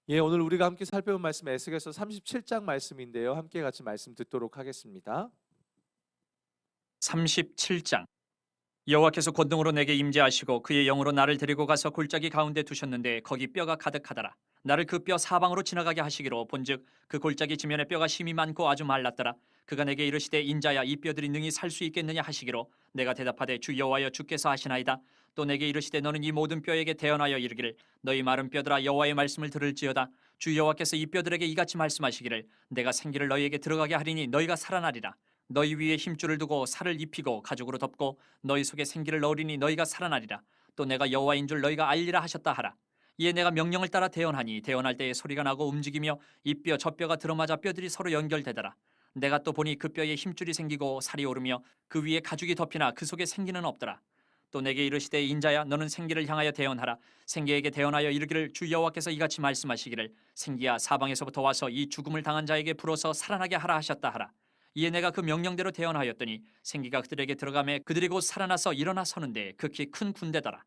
예, 오늘 우리가 함께 살펴본 말씀 에스겔서 37장 말씀인데요. 함께 같이 말씀 듣도록 하겠습니다. 37장. 여호와께서 권능으로 내게 임재하시고 그의 영으로 나를 데리고 가서 골짜기 가운데 두셨는데 거기 뼈가 가득하더라. 나를 그 뼈 사방으로 지나가게 하시기로 본즉 그 골짜기 지면에 뼈가 심이 많고 아주 말랐더라. 그가 내게 이르시되 인자야 이 뼈들이 능히 살 수 있겠느냐 하시기로 내가 대답하되 주 여호와여 주께서 하시나이다. 또 내게 이르시되 너는 이 모든 뼈에게 대언하여 이르기를 너희 마른 뼈들아 여호와의 말씀을 들을지어다. 주 여호와께서 이 뼈들에게 이같이 말씀하시기를 내가 생기를 너희에게 들어가게 하리니 너희가 살아나리라. 너희 위에 힘줄을 두고 살을 입히고 가죽으로 덮고 너희 속에 생기를 넣으리니 너희가 살아나리라. 또 내가 여호와인 줄 너희가 알리라 하셨다 하라. 이에 내가 명령을 따라 대언하니 대언할 때에 소리가 나고 움직이며 이 뼈 저 뼈가 들어맞아 뼈들이 서로 연결되더라. 내가 또 보니 그 뼈에 힘줄이 생기고 살이 오르며 그 위에 가죽이 덮이나 그 속에 생기는 없더라. 또 내게 이르시되 인자야 너는 생기를 향하여 대언하라. 생기에게 대언하여 이르기를 주 여호와께서 이같이 말씀하시기를 생기야 사방에서부터 와서 이 죽음을 당한 자에게 불어서 살아나게 하라 하셨다 하라. 이에 내가 그 명령대로 대언하였더니 생기가 그들에게 들어가매 그들이 곧 살아나서 일어나 서는데 극히 큰 군대더라.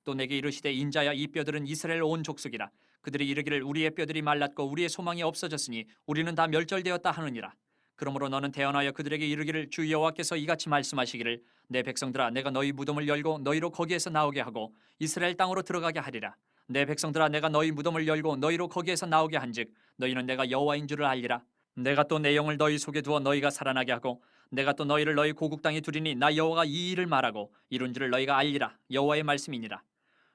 또 내게 이르시되 인자야 이 뼈들은 이스라엘 온 족속이라. 그들이 이르기를 우리의 뼈들이 말랐고 우리의 소망이 없어졌으니 우리는 다 멸절되었다 하느니라. 그러므로 너는 대언하여 그들에게 이르기를 주 여호와께서 이같이 말씀하시기를 내 백성들아 내가 너희 무덤을 열고 너희로 거기에서 나오게 하고 이스라엘 땅으로 들어가게 하리라. 내 백성들아 내가 너희 무덤을 열고 너희로 거기에서 나오게 한즉 너희는 내가 여호와인 줄을 알리라. 내가 또 내 영을 너희 속에 두어 너희가 살아나게 하고 내가 또 너희를 너희 고국 땅에 두리니 나 여호와가 이 일을 말하고 이룬 줄을 너희가 알리라. 여호와의 말씀이니라.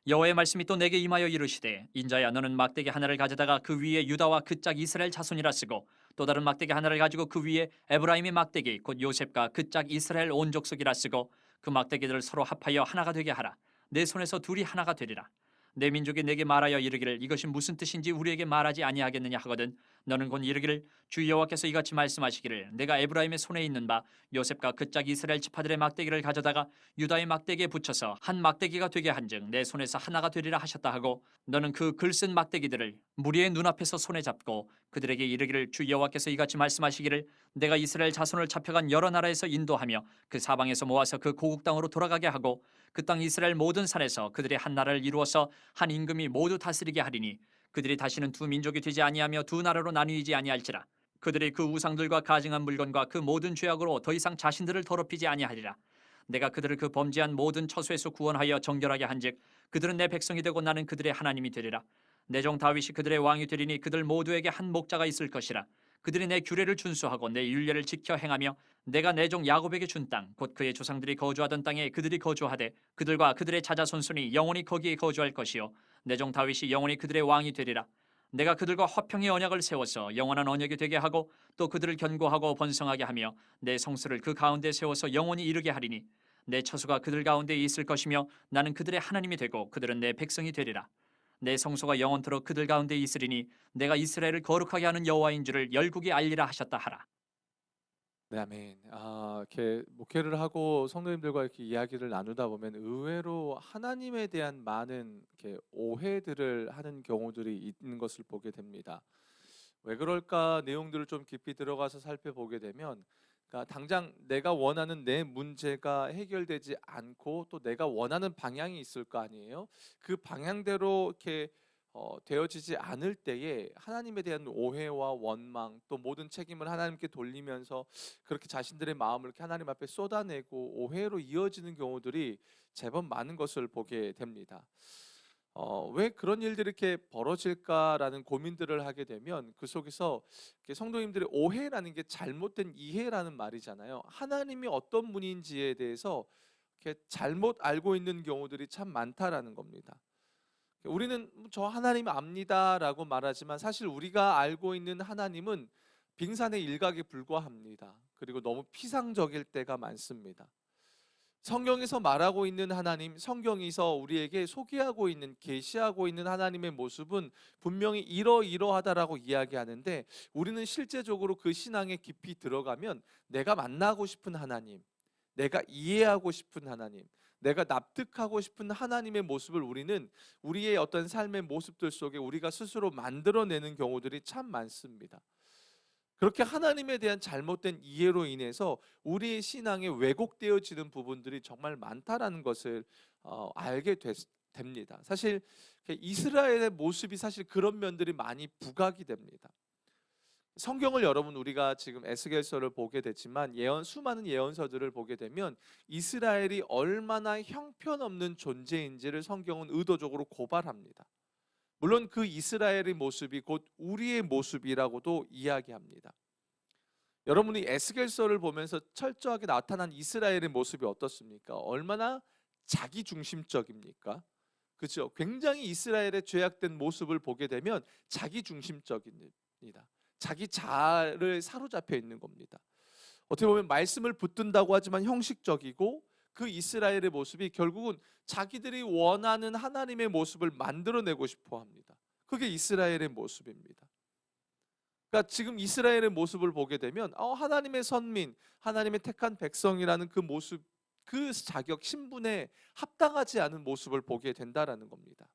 여호와의 말씀이 또 내게 임하여 이르시되 인자야 너는 막대기 하나를 가져다가 그 위에 유다와 그 짝 이스라엘 자손이라 쓰고 또 다른 막대기 하나를 가지고 그 위에 에브라임의 막대기 곧 요셉과 그 짝 이스라엘 온 족속이라 쓰고 그 막대기들을 서로 합하여 하나가 되게 하라. 내 손에서 둘이 하나가 되리라. 내 민족이 내게 말하여 이르기를 이것이 무슨 뜻인지 우리에게 말하지 아니하겠느냐 하거든 너는 곧 이르기를 주 여호와께서 이같이 말씀하시기를 내가 에브라임의 손에 있는 바 요셉과 그 짝 이스라엘 지파들의 막대기를 가져다가 유다의 막대기에 붙여서 한 막대기가 되게 한즉 내 손에서 하나가 되리라 하셨다 하고 너는 그 글쓴 막대기들을 무리의 눈앞에서 손에 잡고 그들에게 이르기를 주 여호와께서 이같이 말씀하시기를 내가 이스라엘 자손을 잡혀간 여러 나라에서 인도하며 그 사방에서 모아서 그 고국 땅으로 돌아가게 하고 그 땅 이스라엘 모든 산에서 그들의 한 나라를 이루어서 한 임금이 모두 다스리게 하리니 그들이 다시는 두 민족이 되지 아니하며 두 나라로 나뉘지 아니할지라. 그들이 그 우상들과 가증한 물건과 그 모든 죄악으로 더 이상 자신들을 더럽히지 아니하리라. 내가 그들을 그 범죄한 모든 처소에서 구원하여 정결하게 한즉 그들은 내 백성이 되고 나는 그들의 하나님이 되리라. 내 종 다윗이 그들의 왕이 되리니 그들 모두에게 한 목자가 있을 것이라. 그들이 내 규례를 준수하고 내 율례를 지켜 행하며 내가 내 종 야곱에게 준 땅 곧 그의 조상들이 거주하던 땅에 그들이 거주하되 그들과 그들의 자자손손이 영원히 거기에 거주할 것이요 내 종 다윗이 영원히 그들의 왕이 되리라. 내가 그들과 화평의 언약을 세워서 영원한 언약이 되게 하고 또 그들을 견고하고 번성하게 하며 내 성수를 그 가운데 세워서 영원히 이르게 하리니 내 처소가 그들 가운데 있을 것이며 나는 그들의 하나님이 되고 그들은 내 백성이 되리라. 내 성소가 영원토록 그들 가운데 있으리니 내가 이스라엘을 거룩하게 하는 여호와인 줄을 열국이 알리라 하셨다 하라. 네, 아멘. 이렇게 목회를 하고 성도님들과 이렇게 이야기를 나누다 보면 의외로 하나님에 대한 많은 이렇게 오해들을 하는 경우들이 있는 것을 보게 됩니다. 왜 그럴까 내용들을 좀 깊이 들어가서 살펴보게 되면, 그러니까 당장 내가 원하는 내 문제가 해결되지 않고 또 내가 원하는 방향이 있을 거 아니에요. 그 방향대로 이렇게 되어지지 않을 때에 하나님에 대한 오해와 원망 또 모든 책임을 하나님께 돌리면서 그렇게 자신들의 마음을 이렇게 하나님 앞에 쏟아내고 오해로 이어지는 경우들이 제법 많은 것을 보게 됩니다. 왜 그런 일들이 이렇게 벌어질까라는 고민들을 하게 되면 그 속에서 이렇게 성도님들의 오해라는 게 잘못된 이해라는 말이잖아요. 하나님이 어떤 분인지에 대해서 이렇게 잘못 알고 있는 경우들이 참 많다라는 겁니다. 우리는 저 하나님 압니다라고 말하지만 사실 우리가 알고 있는 하나님은 빙산의 일각에 불과합니다. 그리고 너무 피상적일 때가 많습니다. 성경에서 말하고 있는 하나님, 성경에서 우리에게 소개하고 있는, 계시하고 있는 하나님의 모습은 분명히 이러이러하다라고 이야기하는데 우리는 실제적으로 그 신앙에 깊이 들어가면 내가 만나고 싶은 하나님, 내가 이해하고 싶은 하나님, 내가 납득하고 싶은 하나님의 모습을 우리는 우리의 어떤 삶의 모습들 속에 우리가 스스로 만들어내는 경우들이 참 많습니다. 그렇게 하나님에 대한 잘못된 이해로 인해서 우리의 신앙에 왜곡되어지는 부분들이 정말 많다라는 것을 알게 됩니다. 사실 이스라엘의 모습이 사실 그런 면들이 많이 부각이 됩니다. 성경을 여러분 우리가 지금 에스겔서를 보게 되지만 수많은 예언서들을 보게 되면 이스라엘이 얼마나 형편없는 존재인지를 성경은 의도적으로 고발합니다. 물론 그 이스라엘의 모습이 곧 우리의 모습이라고도 이야기합니다. 여러분이 에스겔서를 보면서 철저하게 나타난 이스라엘의 모습이 어떻습니까? 얼마나 자기중심적입니까? 그렇죠? 굉장히 이스라엘의 죄악된 모습을 보게 되면 자기중심적입니다. 자기 자아를 사로잡혀 있는 겁니다. 어떻게 보면 말씀을 붙든다고 하지만 형식적이고 그 이스라엘의 모습이 결국은 자기들이 원하는 하나님의 모습을 만들어내고 싶어 합니다. 그게 이스라엘의 모습입니다. 그러니까 지금 이스라엘의 모습을 보게 되면 하나님의 선민, 하나님의 택한 백성이라는 그 모습, 그 자격, 신분에 합당하지 않은 모습을 보게 된다라는 겁니다.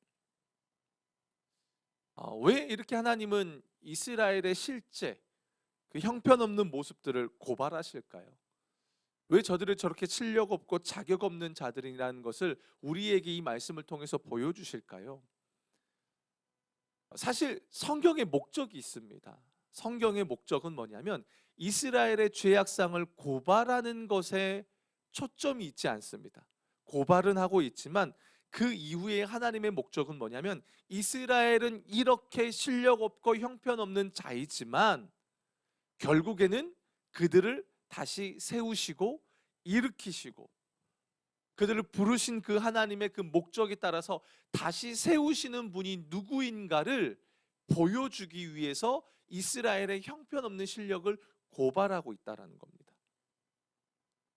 왜 이렇게 하나님은 이스라엘의 실제, 그 형편없는 모습들을 고발하실까요? 왜 저들을 저렇게 실력 없고 자격 없는 자들이라는 것을 우리에게 이 말씀을 통해서 보여주실까요? 사실 성경의 목적이 있습니다. 성경의 목적은 뭐냐면 이스라엘의 죄악상을 고발하는 것에 초점이 있지 않습니다. 고발은 하고 있지만 그 이후에 하나님의 목적은 뭐냐면 이스라엘은 이렇게 실력 없고 형편없는 자이지만 결국에는 그들을 다시 세우시고 일으키시고 그들을 부르신 그 하나님의 그 목적에 따라서 다시 세우시는 분이 누구인가를 보여주기 위해서 이스라엘의 형편없는 실력을 고발하고 있다는 겁니다.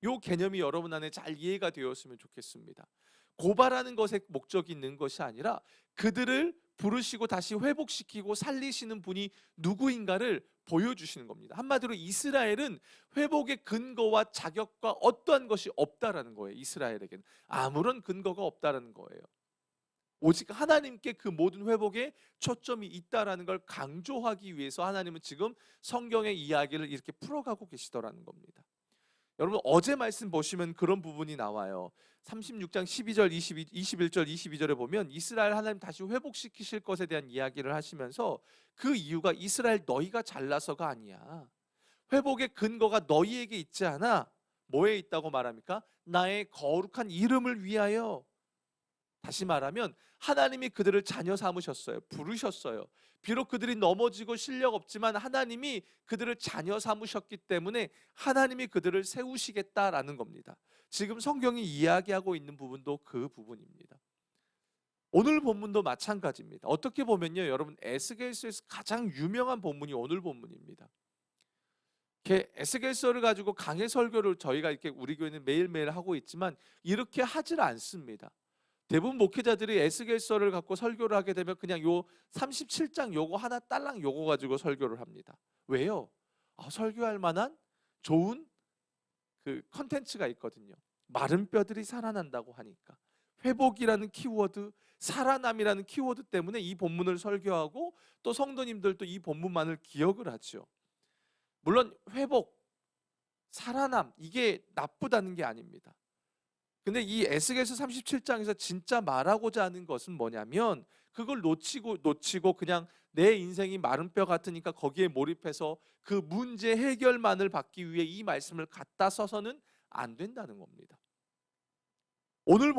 이 개념이 여러분 안에 잘 이해가 되었으면 좋겠습니다. 고발하는 것에 목적이 있는 것이 아니라 그들을 부르시고 다시 회복시키고 살리시는 분이 누구인가를 보여주시는 겁니다. 한마디로 이스라엘은 회복의 근거와 자격과 어떠한 것이 없다라는 거예요. 이스라엘에게는 아무런 근거가 없다라는 거예요. 오직 하나님께 그 모든 회복에 초점이 있다라는 걸 강조하기 위해서 하나님은 지금 성경의 이야기를 이렇게 풀어가고 계시더라는 겁니다. 여러분 어제 말씀 보시면 그런 부분이 나와요. 36장 12절 21절 22절에 보면 이스라엘 하나님 다시 회복시키실 것에 대한 이야기를 하시면서 그 이유가 이스라엘 너희가 잘나서가 아니야. 회복의 근거가 너희에게 있지 않아. 뭐에 있다고 말합니까? 나의 거룩한 이름을 위하여. 다시 말하면 하나님이 그들을 자녀 삼으셨어요. 부르셨어요. 비록 그들이 넘어지고 실력 없지만 하나님이 그들을 자녀 삼으셨기 때문에 하나님이 그들을 세우시겠다라는 겁니다. 지금 성경이 이야기하고 있는 부분도 그 부분입니다. 오늘 본문도 마찬가지입니다. 어떻게 보면요, 여러분 에스겔서에서 가장 유명한 본문이 오늘 본문입니다. 에스겔서를 가지고 강해 설교를 저희가 이렇게 우리 교회는 매일매일 하고 있지만 이렇게 하질 않습니다. 대부분 목회자들이 에스겔서를 갖고 설교를 하게 되면 그냥 요 37장 요거 하나 딸랑 요거 가지고 설교를 합니다. 왜요? 설교할 만한 좋은 그 컨텐츠가 있거든요. 마른 뼈들이 살아난다고 하니까. 회복이라는 키워드, 살아남이라는 키워드 때문에 이 본문을 설교하고 또 성도님들도 이 본문만을 기억을 하죠. 물론 회복, 살아남 이게 나쁘다는 게 아닙니다. 근데 이 에스겔서 37장에서 진짜 말하고자 하는 것은 뭐냐면 그걸 놓치고 그냥 내 인생이 마른 뼈 같으니까 거기에 몰입해서 그 문제 해결만을 받기 위해 이 말씀을 갖다 써서는 안 된다는 겁니다. 오늘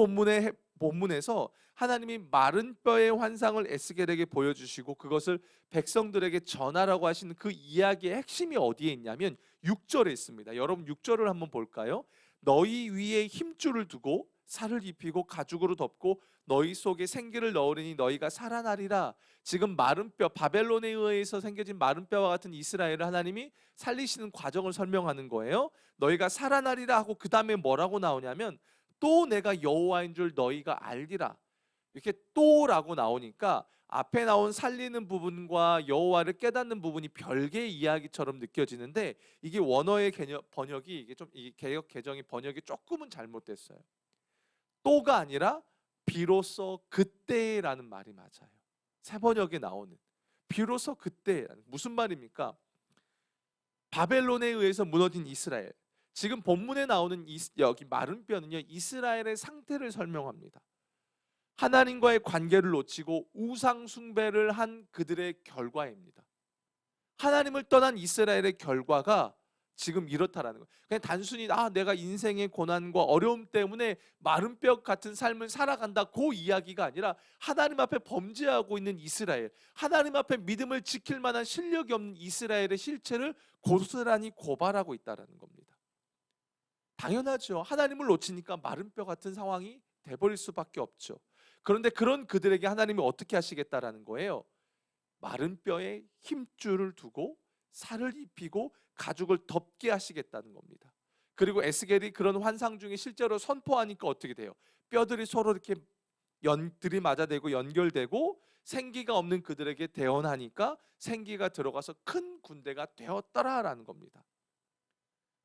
본문에서 하나님이 마른 뼈의 환상을 에스겔에게 보여주시고 그것을 백성들에게 전하라고 하시는 그 이야기의 핵심이 어디에 있냐면 6절에 있습니다. 여러분 6절을 한번 볼까요? 너희 위에 힘줄을 두고 살을 입히고 가죽으로 덮고 너희 속에 생기를 넣으리니 너희가 살아나리라. 지금 마른 뼈, 바벨론에 의해서 생겨진 마른 뼈와 같은 이스라엘을 하나님이 살리시는 과정을 설명하는 거예요. 너희가 살아나리라 하고 그 다음에 뭐라고 나오냐면 또 내가 여호와인 줄 너희가 알리라. 이렇게 또라고 나오니까 앞에 나온 살리는 부분과 여호와를 깨닫는 부분이 별개의 이야기처럼 느껴지는데 이게 원어의 번역이 이게 좀 이 개역 개정의 번역이 조금은 잘못됐어요. 또가 아니라 비로소 그때라는 말이 맞아요. 새 번역에 나오는 비로소 그때 무슨 말입니까? 바벨론에 의해서 무너진 이스라엘. 지금 본문에 나오는 여기 마른 뼈는요 이스라엘의 상태를 설명합니다. 하나님과의 관계를 놓치고 우상 숭배를 한 그들의 결과입니다. 하나님을 떠난 이스라엘의 결과가 지금 이렇다라는 거예요. 그냥 단순히 내가 인생의 고난과 어려움 때문에 마른 뼈 같은 삶을 살아간다 그 이야기가 아니라 하나님 앞에 범죄하고 있는 이스라엘, 하나님 앞에 믿음을 지킬 만한 실력이 없는 이스라엘의 실체를 고스란히 고발하고 있다라는 겁니다. 당연하죠. 하나님을 놓치니까 마른 뼈 같은 상황이 돼버릴 수밖에 없죠. 그런데 그런 그들에게 하나님이 어떻게 하시겠다라는 거예요. 마른 뼈에 힘줄을 두고 살을 입히고 가죽을 덮게 하시겠다는 겁니다. 그리고 에스겔이 그런 환상 중에 실제로 선포하니까 어떻게 돼요? 뼈들이 서로 이렇게 들이맞아대고 연결되고 생기가 없는 그들에게 대언하니까 생기가 들어가서 큰 군대가 되었더라라는 겁니다.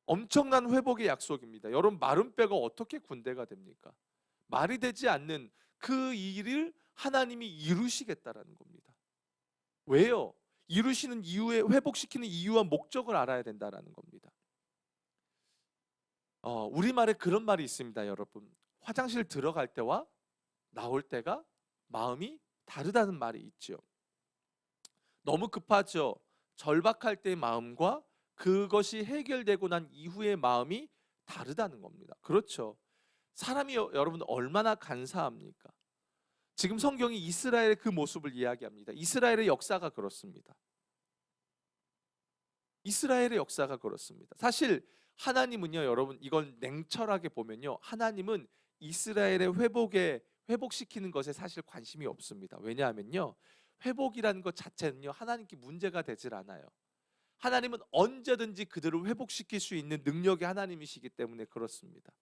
엄청난 회복의 약속입니다. 여러분, 마른 뼈가 어떻게 군대가 됩니까? 말이 되지 않는 그 일을 하나님이 이루시겠다라는 겁니다. 왜요? 이루시는 이유에, 회복시키는 이유와 목적을 알아야 된다라는 겁니다. 우리말에 그런 말이 있습니다, 여러분. 화장실 들어갈 때와 나올 때가 마음이 다르다는 말이 있죠. 너무 급하죠. 절박할 때의 마음과 그것이 해결되고 난 이후의 마음이 다르다는 겁니다. 그렇죠. 사람이 여러분 얼마나 간사합니까? 지금 성경이 이스라엘의 그 모습을 이야기합니다. 이스라엘의 역사가 그렇습니다. 이스라엘의 역사가 그렇습니다. 사실 하나님은요, 여러분, 이건 냉철하게 보면요, 하나님은 이스라엘의 회복시키는 것에 사실 관심이 없습니다. 왜냐하면요, 회복이라는 것 자체는요, 하나님께 문제가 되질 않아요. 하나님은 언제든지 그들을 회복시킬 수 있는 능력의 하나님이시기 때문에 그렇습니다.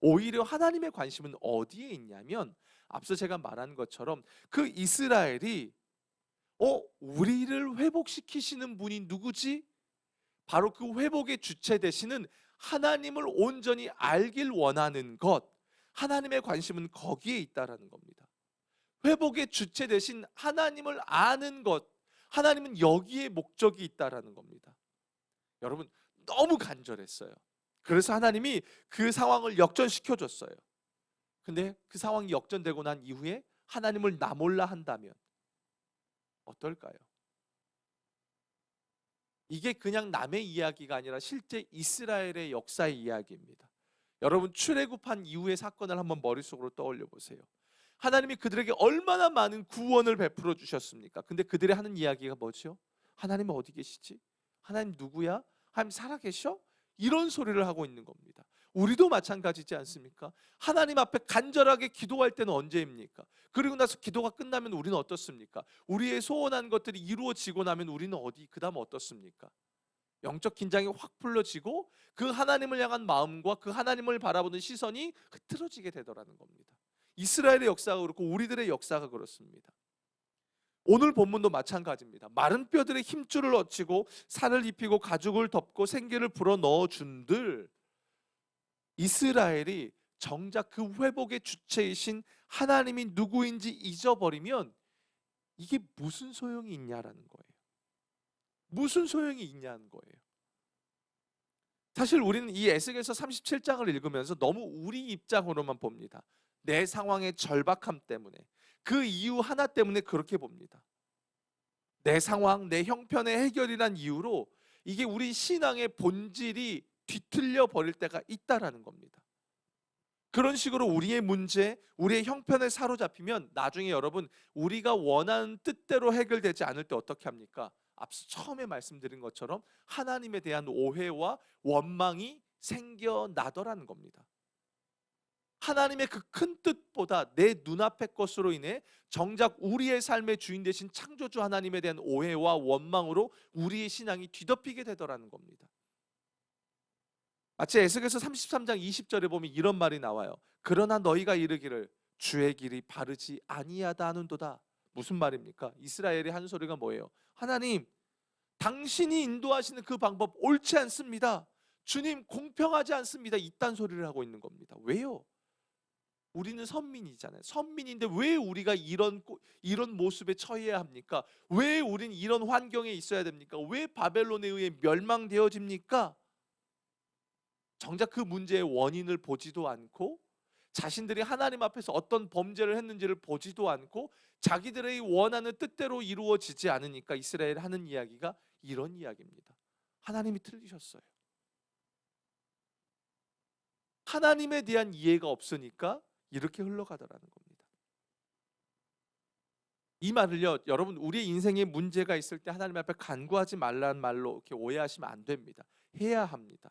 오히려 하나님의 관심은 어디에 있냐면, 앞서 제가 말한 것처럼 그 이스라엘이 우리를 회복시키시는 분이 누구지? 바로 그 회복의 주체 되시는 하나님을 온전히 알길 원하는 것, 하나님의 관심은 거기에 있다라는 겁니다. 회복의 주체 되신 하나님을 아는 것, 하나님은 여기에 목적이 있다라는 겁니다. 여러분, 너무 간절했어요. 그래서 하나님이 그 상황을 역전시켜 줬어요. 근데 그 상황이 역전되고 난 이후에 하나님을 나 몰라 한다면 어떨까요? 이게 그냥 남의 이야기가 아니라 실제 이스라엘의 역사의 이야기입니다. 여러분, 출애굽한 이후의 사건을 한번 머릿속으로 떠올려 보세요. 하나님이 그들에게 얼마나 많은 구원을 베풀어 주셨습니까? 근데 그들이 하는 이야기가 뭐죠? 하나님 어디 계시지? 하나님 누구야? 하나님 살아계셔? 이런 소리를 하고 있는 겁니다. 우리도 마찬가지지 않습니까? 하나님 앞에 간절하게 기도할 때는 언제입니까? 그리고 나서 기도가 끝나면 우리는 어떻습니까? 우리의 소원한 것들이 이루어지고 나면 우리는 그다음 어떻습니까? 영적 긴장이 확 풀려지고 그 하나님을 향한 마음과 그 하나님을 바라보는 시선이 흐트러지게 되더라는 겁니다. 이스라엘의 역사가 그렇고 우리들의 역사가 그렇습니다. 오늘 본문도 마찬가지입니다. 마른 뼈들의 힘줄을 얻치고 살을 입히고 가죽을 덮고 생기를 불어 넣어 준들, 이스라엘이 정작 그 회복의 주체이신 하나님이 누구인지 잊어버리면 이게 무슨 소용이 있냐라는 거예요. 무슨 소용이 있냐는 거예요. 사실 우리는 이 에스겔서 37장을 읽으면서 너무 우리 입장으로만 봅니다. 내 상황의 절박함 때문에, 그 이유 하나 때문에 그렇게 봅니다. 내 상황, 내 형편의 해결이란 이유로 이게 우리 신앙의 본질이 뒤틀려 버릴 때가 있다라는 겁니다. 그런 식으로 우리의 문제, 우리의 형편에 사로잡히면 나중에 여러분, 우리가 원하는 뜻대로 해결되지 않을 때 어떻게 합니까? 앞서 처음에 말씀드린 것처럼 하나님에 대한 오해와 원망이 생겨나더라는 겁니다. 하나님의 그 큰 뜻보다 내 눈앞의 것으로 인해 정작 우리의 삶의 주인 되신 창조주 하나님에 대한 오해와 원망으로 우리의 신앙이 뒤덮이게 되더라는 겁니다. 마치 에스겔서 33장 20절에 보면 이런 말이 나와요. 그러나 너희가 이르기를 주의 길이 바르지 아니하다 하는도다. 무슨 말입니까? 이스라엘의 한 소리가 뭐예요? 하나님, 당신이 인도하시는 그 방법 옳지 않습니다. 주님, 공평하지 않습니다. 이딴 소리를 하고 있는 겁니다. 왜요? 우리는 선민이잖아요. 선민인데 왜 우리가 이런 모습에 처해야 합니까? 왜 우리는 이런 환경에 있어야 됩니까? 왜 바벨론에 의해 멸망되어집니까? 정작 그 문제의 원인을 보지도 않고 자신들이 하나님 앞에서 어떤 범죄를 했는지를 보지도 않고 자기들의 원하는 뜻대로 이루어지지 않으니까 이스라엘 하는 이야기가 이런 이야기입니다. 하나님이 틀리셨어요. 하나님에 대한 이해가 없으니까 이렇게 흘러가더라는 겁니다. 이 말을요, 여러분 우리 인생에 문제가 있을 때 하나님 앞에 간구하지 말라는 말로 이렇게 오해하시면 안 됩니다. 해야 합니다.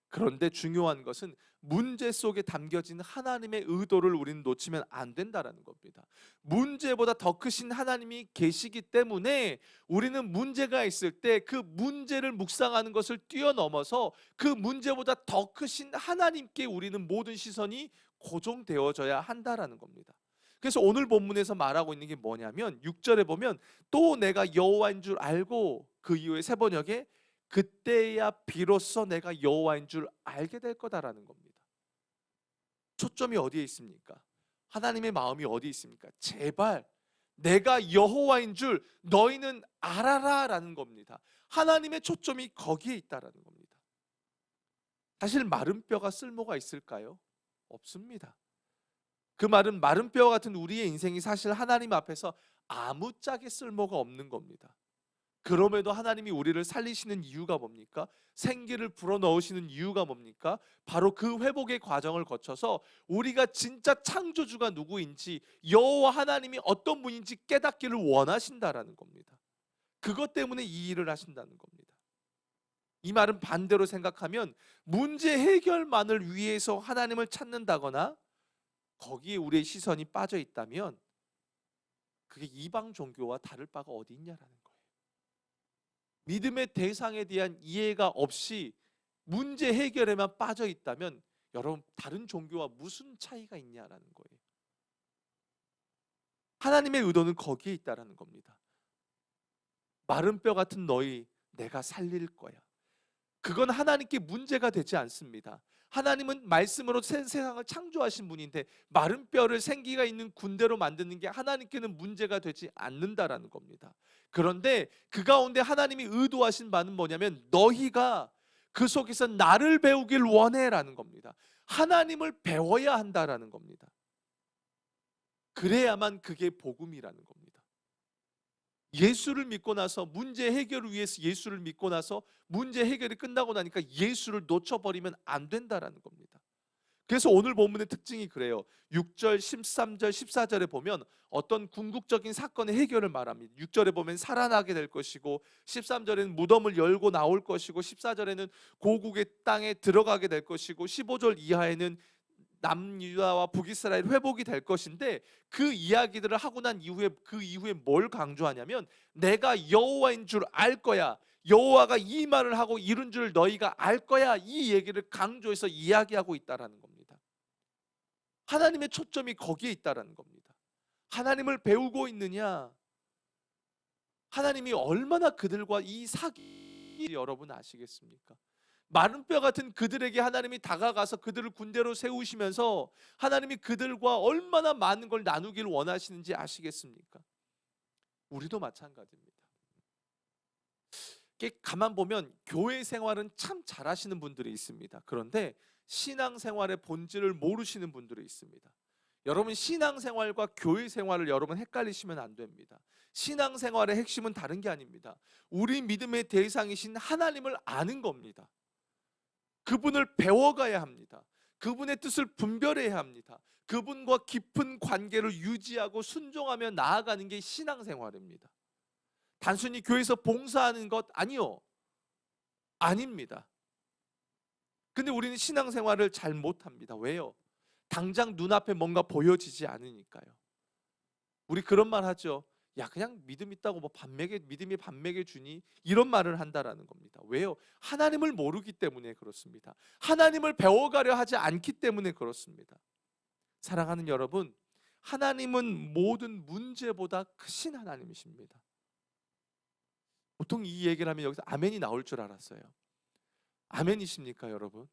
그런데 중요한 것은 문제 속에 담겨진 하나님의 의도를 우리는 놓치면 안 된다라는 겁니다. 문제보다 더 크신 하나님이 계시기 때문에 우리는 문제가 있을 때 그 문제를 묵상하는 것을 뛰어넘어서 그 문제보다 더 크신 하나님께 우리는 모든 시선이 고정되어져야 한다라는 겁니다. 그래서 오늘 본문에서 말하고 있는 게 뭐냐면 6절에 보면 또 내가 여호와인 줄 알고 그 이후에 세 번역에 그때야 비로소 내가 여호와인 줄 알게 될 거다라는 겁니다. 초점이 어디에 있습니까? 하나님의 마음이 어디에 있습니까? 제발 내가 여호와인 줄 너희는 알아라라는 겁니다. 하나님의 초점이 거기에 있다라는 겁니다. 사실 마른 뼈가 쓸모가 있을까요? 없습니다. 그 말은 마른 뼈 같은 우리의 인생이 사실 하나님 앞에서 아무짝에 쓸모가 없는 겁니다. 그럼에도 하나님이 우리를 살리시는 이유가 뭡니까? 생기를 불어넣으시는 이유가 뭡니까? 바로 그 회복의 과정을 거쳐서 우리가 진짜 창조주가 누구인지, 여호와 하나님이 어떤 분인지 깨닫기를 원하신다라는 겁니다. 그것 때문에 이 일을 하신다는 겁니다. 이 말은 반대로 생각하면 문제 해결만을 위해서 하나님을 찾는다거나 거기에 우리의 시선이 빠져 있다면 그게 이방 종교와 다를 바가 어디 있냐라는 거예요. 믿음의 대상에 대한 이해가 없이 문제 해결에만 빠져 있다면 여러분 다른 종교와 무슨 차이가 있냐라는 거예요. 하나님의 의도는 거기에 있다라는 겁니다. 마른 뼈 같은 너희 내가 살릴 거야. 그건 하나님께 문제가 되지 않습니다. 하나님은 말씀으로 세상을 창조하신 분인데 마른 뼈를 생기가 있는 군대로 만드는 게 하나님께는 문제가 되지 않는다라는 겁니다. 그런데 그 가운데 하나님이 의도하신 바는 뭐냐면 너희가 그 속에서 나를 배우길 원해라는 겁니다. 하나님을 배워야 한다라는 겁니다. 그래야만 그게 복음이라는 겁니다. 예수를 믿고 나서 문제 해결을 위해서 예수를 믿고 나서 문제 해결이 끝나고 나니까 예수를 놓쳐버리면 안 된다라는 겁니다. 그래서 오늘 본문의 특징이 그래요. 6절, 13절, 14절에 보면 어떤 궁극적인 사건의 해결을 말합니다. 6절에 보면 살아나게 될 것이고 13절에는 무덤을 열고 나올 것이고 14절에는 고국의 땅에 들어가게 될 것이고 15절 이하에는 남유다와 북이스라엘 회복이 될 것인데 그 이야기들을 하고 난 이후에 그 이후에 뭘 강조하냐면 내가 여호와인 줄 알 거야. 여호와가 이 말을 하고 이룬 줄 너희가 알 거야. 이 얘기를 강조해서 이야기하고 있다라는 겁니다. 하나님의 초점이 거기에 있다라는 겁니다. 하나님을 배우고 있느냐? 하나님이 얼마나 그들과 이 사기 여러분 아시겠습니까? 마른 뼈 같은 그들에게 하나님이 다가가서 그들을 군대로 세우시면서 하나님이 그들과 얼마나 많은 걸 나누길 원하시는지 아시겠습니까? 우리도 마찬가지입니다. 가만 보면 교회 생활은 참 잘하시는 분들이 있습니다. 그런데 신앙생활의 본질을 모르시는 분들이 있습니다. 여러분 신앙생활과 교회 생활을 여러분 헷갈리시면 안 됩니다. 신앙생활의 핵심은 다른 게 아닙니다. 우리 믿음의 대상이신 하나님을 아는 겁니다. 그분을 배워가야 합니다. 그분의 뜻을 분별해야 합니다. 그분과 깊은 관계를 유지하고 순종하며 나아가는 게 신앙생활입니다. 단순히 교회에서 봉사하는 것 아니요. 아닙니다. 근데 우리는 신앙생활을 잘 못합니다. 왜요? 당장 눈앞에 뭔가 보여지지 않으니까요. 우리 그런 말 하죠. 야 그냥 믿음 있다고 뭐 믿음이 밥 먹여 주니 이런 말을 한다라는 겁니다. 왜요? 하나님을 모르기 때문에 그렇습니다. 하나님을 배워가려 하지 않기 때문에 그렇습니다. 사랑하는 여러분, 하나님은 모든 문제보다 크신 하나님이십니다. 보통 이 얘기를 하면 여기서 아멘이 나올 줄 알았어요. 아멘이십니까 여러분?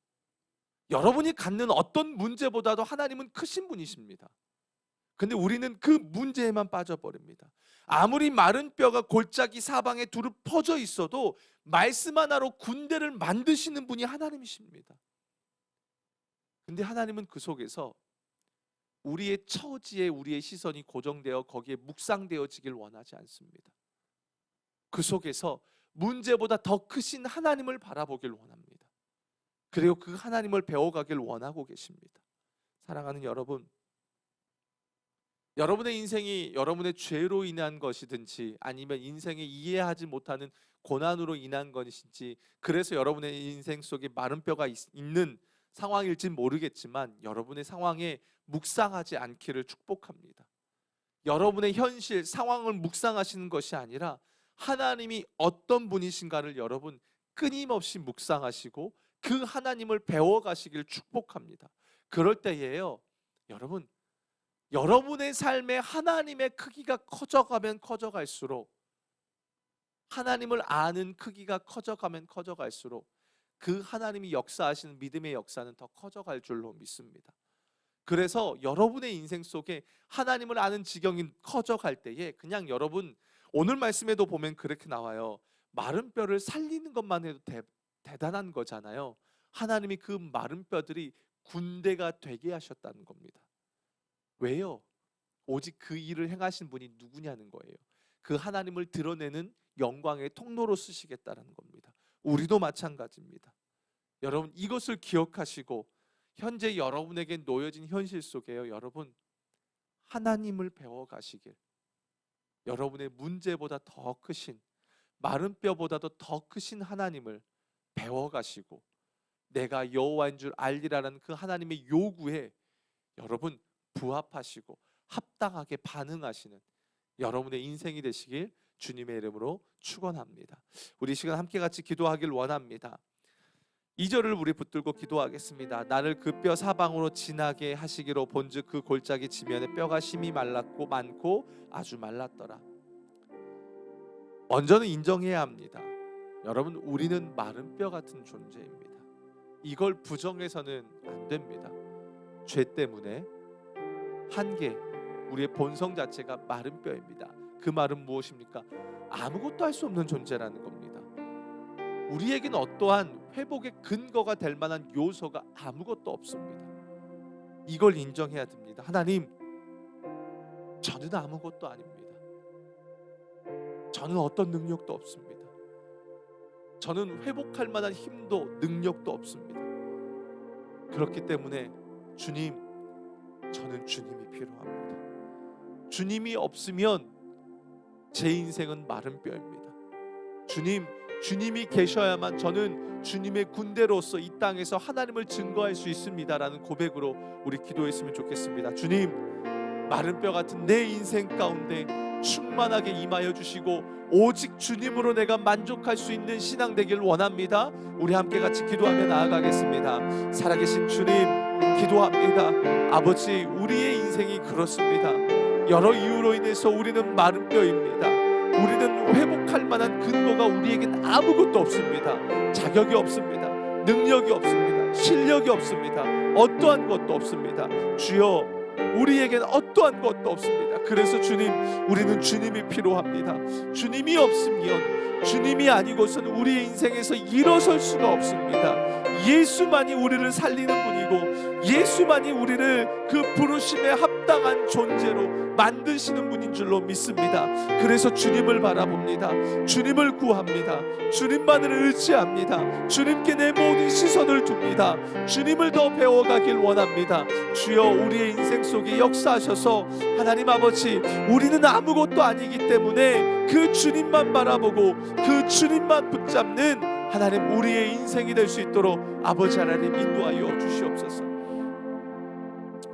여러분이 갖는 어떤 문제보다도 하나님은 크신 분이십니다. 근데 우리는 그 문제에만 빠져버립니다. 아무리 마른 뼈가 골짜기 사방에 두루 퍼져 있어도 말씀 하나로 군대를 만드시는 분이 하나님이십니다. 근데 하나님은 그 속에서 우리의 처지에 우리의 시선이 고정되어 거기에 묵상되어지길 원하지 않습니다. 그 속에서 문제보다 더 크신 하나님을 바라보길 원합니다. 그리고 그 하나님을 배워가길 원하고 계십니다. 사랑하는 여러분, 여러분의 인생이 여러분의 죄로 인한 것이든지 아니면 인생에 이해하지 못하는 고난으로 인한 것인지, 그래서 여러분의 인생 속에 마른 뼈가 있는 상황일진 모르겠지만 여러분의 상황에 묵상하지 않기를 축복합니다. 여러분의 현실 상황을 묵상하시는 것이 아니라 하나님이 어떤 분이신가를 여러분 끊임없이 묵상하시고 그 하나님을 배워가시길 축복합니다. 그럴 때예요, 여러분, 여러분의 삶에 하나님의 크기가 커져가면 커져갈수록, 하나님을 아는 크기가 커져가면 커져갈수록 그 하나님이 역사하시는 믿음의 역사는 더 커져갈 줄로 믿습니다. 그래서 여러분의 인생 속에 하나님을 아는 지경이 커져갈 때에 그냥 여러분, 오늘 말씀에도 보면 그렇게 나와요. 마른 뼈를 살리는 것만 해도 대단한 거잖아요. 하나님이 그 마른 뼈들이 군대가 되게 하셨다는 겁니다. 왜요? 오직 그 일을 행하신 분이 누구냐는 거예요. 그 하나님을 드러내는 영광의 통로로 쓰시겠다는 겁니다. 우리도 마찬가지입니다. 여러분, 이것을 기억하시고 현재 여러분에게 놓여진 현실 속에요, 여러분, 하나님을 배워가시길, 여러분의 문제보다 더 크신, 마른 뼈보다도 더 크신 하나님을 배워가시고 내가 여호와인 줄 알리라는 그 하나님의 요구에 여러분 부합하시고 합당하게 반응하시는 여러분의 인생이 되시길 주님의 이름으로 축원합니다. 우리 시간 함께 같이 기도하길 원합니다. 2절을 우리 붙들고 기도하겠습니다. 나를 그 뼈 사방으로 지나게 하시기로 본즉 그 골짜기 지면에 뼈가 심히 말랐고 많고 아주 말랐더라. 먼저는 인정해야 합니다. 여러분, 우리는 마른 뼈 같은 존재입니다. 이걸 부정해서는 안 됩니다. 죄 때문에 한계, 우리의 본성 자체가 마른 뼈입니다. 그 말은 무엇입니까? 아무것도 할 수 없는 존재라는 겁니다. 우리에게는 어떠한 회복의 근거가 될 만한 요소가 아무것도 없습니다. 이걸 인정해야 됩니다. 하나님, 저는 아무것도 아닙니다. 저는 어떤 능력도 없습니다. 저는 회복할 만한 힘도 능력도 없습니다. 그렇기 때문에 주님, 저는 주님이 필요합니다. 주님이 없으면 제 인생은 마른 뼈입니다. 주님이 계셔야만 저는 주님의 군대로서 이 땅에서 하나님을 증거할 수 있습니다라는 고백으로 우리 기도했으면 좋겠습니다. 주님, 마른 뼈 같은 내 인생 가운데 충만하게 임하여 주시고 오직 주님으로 내가 만족할 수 있는 신앙 되길 원합니다. 우리 함께 같이 기도하며 나아가겠습니다. 살아계신 주님, 기도합니다. 아버지, 우리의 인생이 그렇습니다. 여러 이유로 인해서 우리는 마른 뼈입니다. 우리는 회복할 만한 근거가 우리에겐 아무것도 없습니다. 자격이 없습니다. 능력이 없습니다. 실력이 없습니다. 어떠한 것도 없습니다. 주여, 우리에겐 어떠한 것도 없습니다. 그래서 주님, 우리는 주님이 필요합니다. 주님이 없으면, 주님이 아니고서는 우리의 인생에서 일어설 수가 없습니다. 예수만이 우리를 살리는 분이고 예수만이 우리를 그 부르심에 합당한 존재로 만드시는 분인 줄로 믿습니다. 그래서 주님을 바라봅니다. 주님을 구합니다. 주님만을 의지합니다. 주님께 내 모든 시선을 둡니다. 주님을 더 배워가길 원합니다. 주여, 우리의 인생 속에 역사하셔서 하나님 아버지, 우리는 아무것도 아니기 때문에 그 주님만 바라보고 그 주님만 붙잡는 하나님, 우리의 인생이 될 수 있도록 아버지 하나님 인도하여 주시옵소서.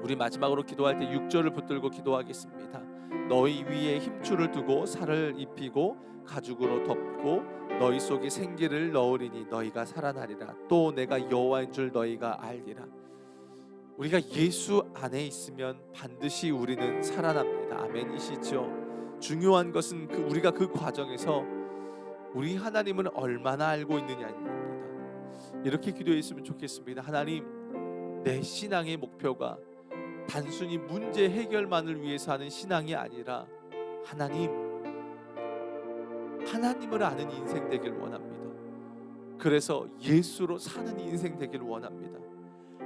우리 마지막으로 기도할 때 6절을 붙들고 기도하겠습니다. 너희 위에 힘줄을 두고 살을 입히고 가죽으로 덮고 너희 속에 생기를 넣으리니 너희가 살아나리라. 또 내가 여호와인 줄 너희가 알리라. 우리가 예수 안에 있으면 반드시 우리는 살아납니다. 아멘이시죠? 중요한 것은 우리가 그 과정에서 우리 하나님을 얼마나 알고 있느냐인 겁니다. 이렇게 기도했으면 좋겠습니다. 하나님, 내 신앙의 목표가 단순히 문제 해결만을 위해서 하는 신앙이 아니라 하나님을 아는 인생 되길 원합니다. 그래서 예수로 사는 인생 되길 원합니다.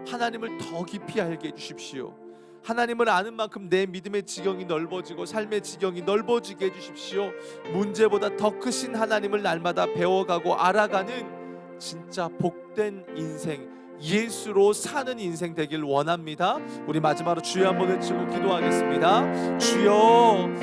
하나님을 더 깊이 알게 해주십시오. 하나님을 아는 만큼 내 믿음의 지경이 넓어지고 삶의 지경이 넓어지게 해주십시오. 문제보다 더 크신 하나님을 날마다 배워가고 알아가는 진짜 복된 인생, 예수로 사는 인생 되길 원합니다. 우리 마지막으로 주여 한번 외치고 기도하겠습니다. 주여